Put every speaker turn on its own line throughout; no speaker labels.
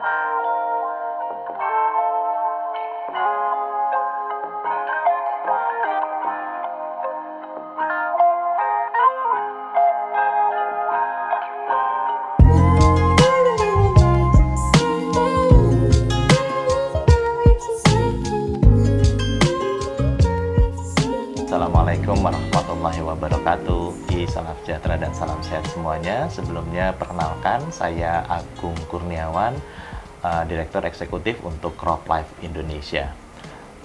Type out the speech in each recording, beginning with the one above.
Assalamualaikum warahmatullahi wabarakatuh. Salam sejahtera dan salam sehat semuanya. Sebelumnya perkenalkan, saya Agung Kurniawan, Direktur Eksekutif untuk CropLife Indonesia.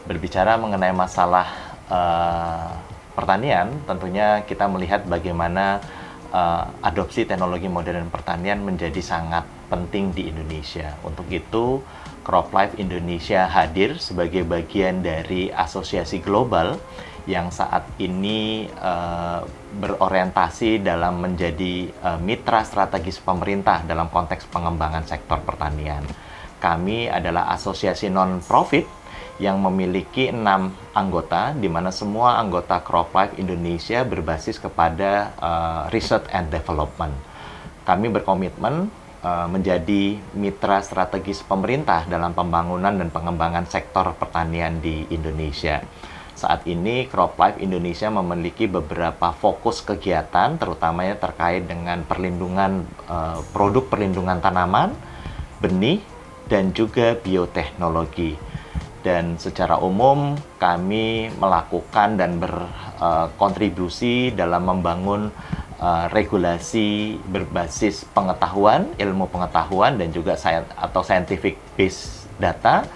Berbicara mengenai masalah pertanian, tentunya kita melihat bagaimana adopsi teknologi modern pertanian menjadi sangat penting di Indonesia. Untuk itu, CropLife Indonesia hadir sebagai bagian dari asosiasi global yang saat ini berorientasi dalam menjadi mitra strategis pemerintah dalam konteks pengembangan sektor pertanian. Kami adalah asosiasi non-profit yang memiliki 6 anggota, di mana semua anggota CropLife Indonesia berbasis kepada research and development. Kami berkomitmen menjadi mitra strategis pemerintah dalam pembangunan dan pengembangan sektor pertanian di Indonesia. Saat ini, CropLife Indonesia memiliki beberapa fokus kegiatan, terutamanya terkait dengan perlindungan produk perlindungan tanaman, benih, dan juga bioteknologi. Dan secara umum, kami melakukan dan berkontribusi dalam membangun regulasi berbasis pengetahuan, ilmu pengetahuan, dan juga scientific based data,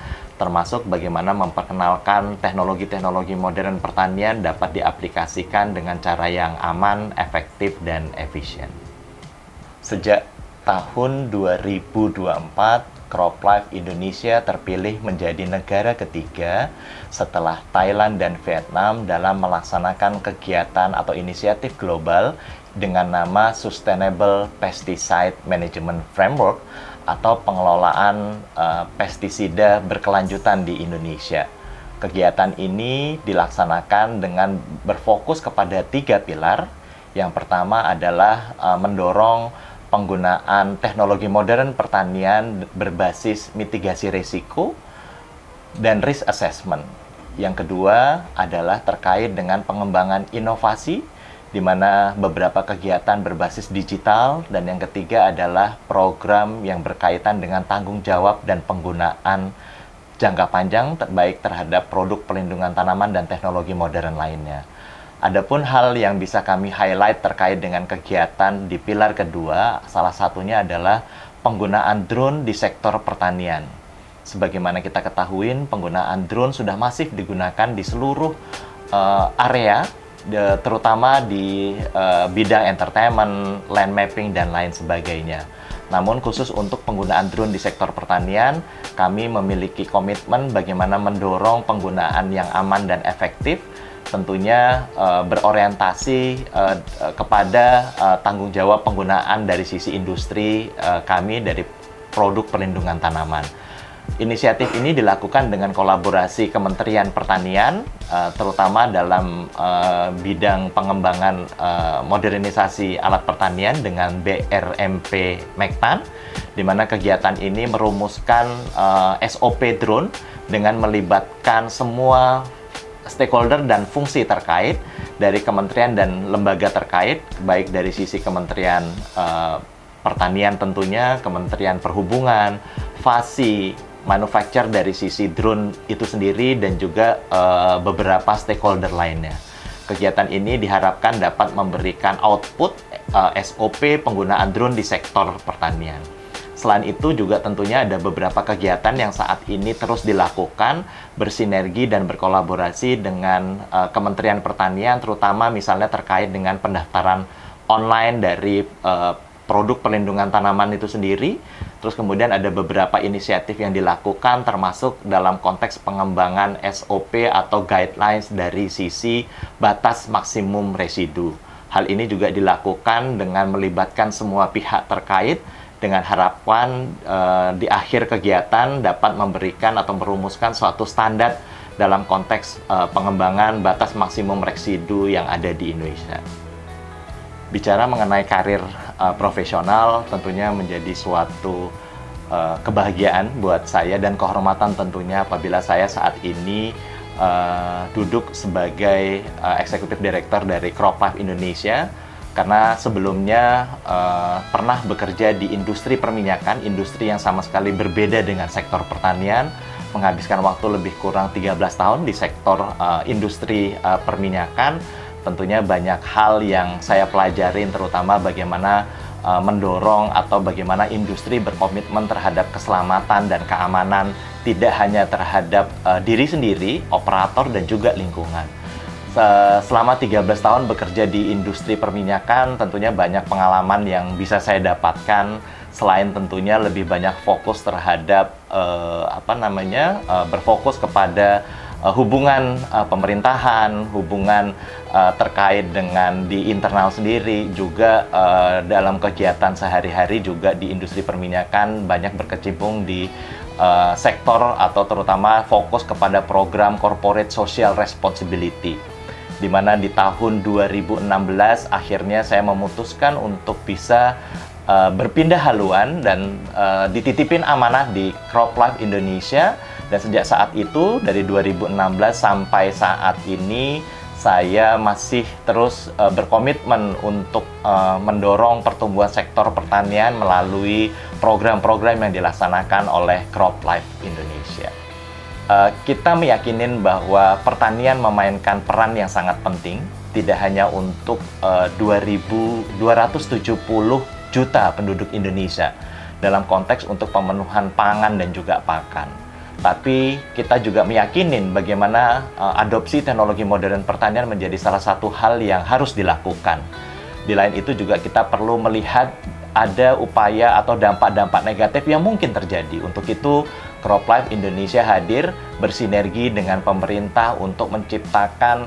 termasuk bagaimana memperkenalkan teknologi-teknologi modern pertanian dapat diaplikasikan dengan cara yang aman, efektif, dan efisien. Sejak tahun 2024, CropLife Indonesia terpilih menjadi negara ketiga setelah Thailand dan Vietnam dalam melaksanakan kegiatan atau inisiatif global dengan nama Sustainable Pesticide Management Framework atau pengelolaan pestisida berkelanjutan di Indonesia. Kegiatan ini dilaksanakan dengan berfokus kepada 3 pilar. Yang pertama adalah mendorong penggunaan teknologi modern pertanian berbasis mitigasi risiko dan risk assessment. Yang kedua adalah terkait dengan pengembangan inovasi, di mana beberapa kegiatan berbasis digital, dan yang ketiga adalah program yang berkaitan dengan tanggung jawab dan penggunaan jangka panjang baik terhadap produk perlindungan tanaman dan teknologi modern lainnya. Adapun hal yang bisa kami highlight terkait dengan kegiatan di pilar kedua, salah satunya adalah penggunaan drone di sektor pertanian. Sebagaimana kita ketahui, penggunaan drone sudah masif digunakan di seluruh area, terutama di bidang entertainment, land mapping, dan lain sebagainya. Namun khusus untuk penggunaan drone di sektor pertanian, kami memiliki komitmen bagaimana mendorong penggunaan yang aman dan efektif, tentunya berorientasi kepada tanggung jawab penggunaan dari sisi industri kami dari produk perlindungan tanaman. Inisiatif ini dilakukan dengan kolaborasi Kementerian Pertanian, terutama dalam bidang pengembangan modernisasi alat pertanian dengan BRMP Mekpan, di mana kegiatan ini merumuskan SOP drone dengan melibatkan semua stakeholder dan fungsi terkait dari kementerian dan lembaga terkait, baik dari sisi Kementerian Pertanian tentunya, Kementerian Perhubungan, FASI, manufacturer dari sisi drone itu sendiri, dan juga beberapa stakeholder lainnya. Kegiatan ini diharapkan dapat memberikan output SOP penggunaan drone di sektor pertanian. Selain itu juga tentunya ada beberapa kegiatan yang saat ini terus dilakukan bersinergi dan berkolaborasi dengan Kementerian Pertanian, terutama misalnya terkait dengan pendaftaran online dari produk perlindungan tanaman itu sendiri. Terus kemudian ada beberapa inisiatif yang dilakukan termasuk dalam konteks pengembangan SOP atau guidelines dari sisi batas maksimum residu. Hal ini juga dilakukan dengan melibatkan semua pihak terkait dengan harapan di akhir kegiatan dapat memberikan atau merumuskan suatu standar dalam konteks pengembangan batas maksimum residu yang ada di Indonesia. Bicara mengenai karir profesional tentunya menjadi suatu kebahagiaan buat saya dan kehormatan tentunya apabila saya saat ini duduk sebagai Executive Director dari CropLife Indonesia, karena sebelumnya pernah bekerja di industri perminyakan, industri yang sama sekali berbeda dengan sektor pertanian, menghabiskan waktu lebih kurang 13 tahun di sektor industri perminyakan. Tentunya banyak hal yang saya pelajarin, terutama bagaimana mendorong atau bagaimana industri berkomitmen terhadap keselamatan dan keamanan, tidak hanya terhadap diri sendiri, operator, dan juga lingkungan. Selama 13 tahun bekerja di industri perminyakan, tentunya banyak pengalaman yang bisa saya dapatkan, selain tentunya lebih banyak fokus terhadap berfokus kepada hubungan pemerintahan, hubungan terkait dengan di internal sendiri, juga dalam kegiatan sehari-hari juga di industri perminyakan banyak berkecimpung di sektor atau terutama fokus kepada program corporate social responsibility, di mana di tahun 2016 akhirnya saya memutuskan untuk bisa berpindah haluan dan dititipin amanah di CropLife Indonesia. Dan sejak saat itu, dari 2016 sampai saat ini, saya masih terus berkomitmen untuk mendorong pertumbuhan sektor pertanian melalui program-program yang dilaksanakan oleh CropLife Indonesia. Kita meyakinin bahwa pertanian memainkan peran yang sangat penting, tidak hanya untuk 270 juta penduduk Indonesia dalam konteks untuk pemenuhan pangan dan juga pakan. Tapi kita juga meyakinin bagaimana adopsi teknologi modern pertanian menjadi salah satu hal yang harus dilakukan. Di lain itu juga kita perlu melihat ada upaya atau dampak-dampak negatif yang mungkin terjadi. Untuk itu, CropLife Indonesia hadir bersinergi dengan pemerintah untuk menciptakan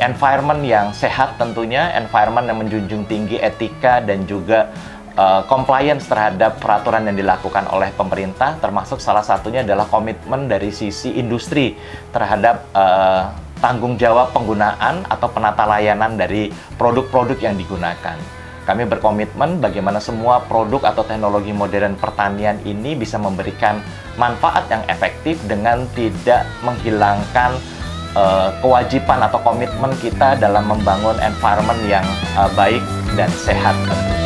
environment yang sehat tentunya, environment yang menjunjung tinggi etika dan juga compliance terhadap peraturan yang dilakukan oleh pemerintah, termasuk salah satunya adalah komitmen dari sisi industri terhadap tanggung jawab penggunaan atau penata layanan dari produk-produk yang digunakan. Kami berkomitmen bagaimana semua produk atau teknologi modern pertanian ini bisa memberikan manfaat yang efektif dengan tidak menghilangkan kewajiban atau komitmen kita dalam membangun environment yang baik dan sehat tentunya.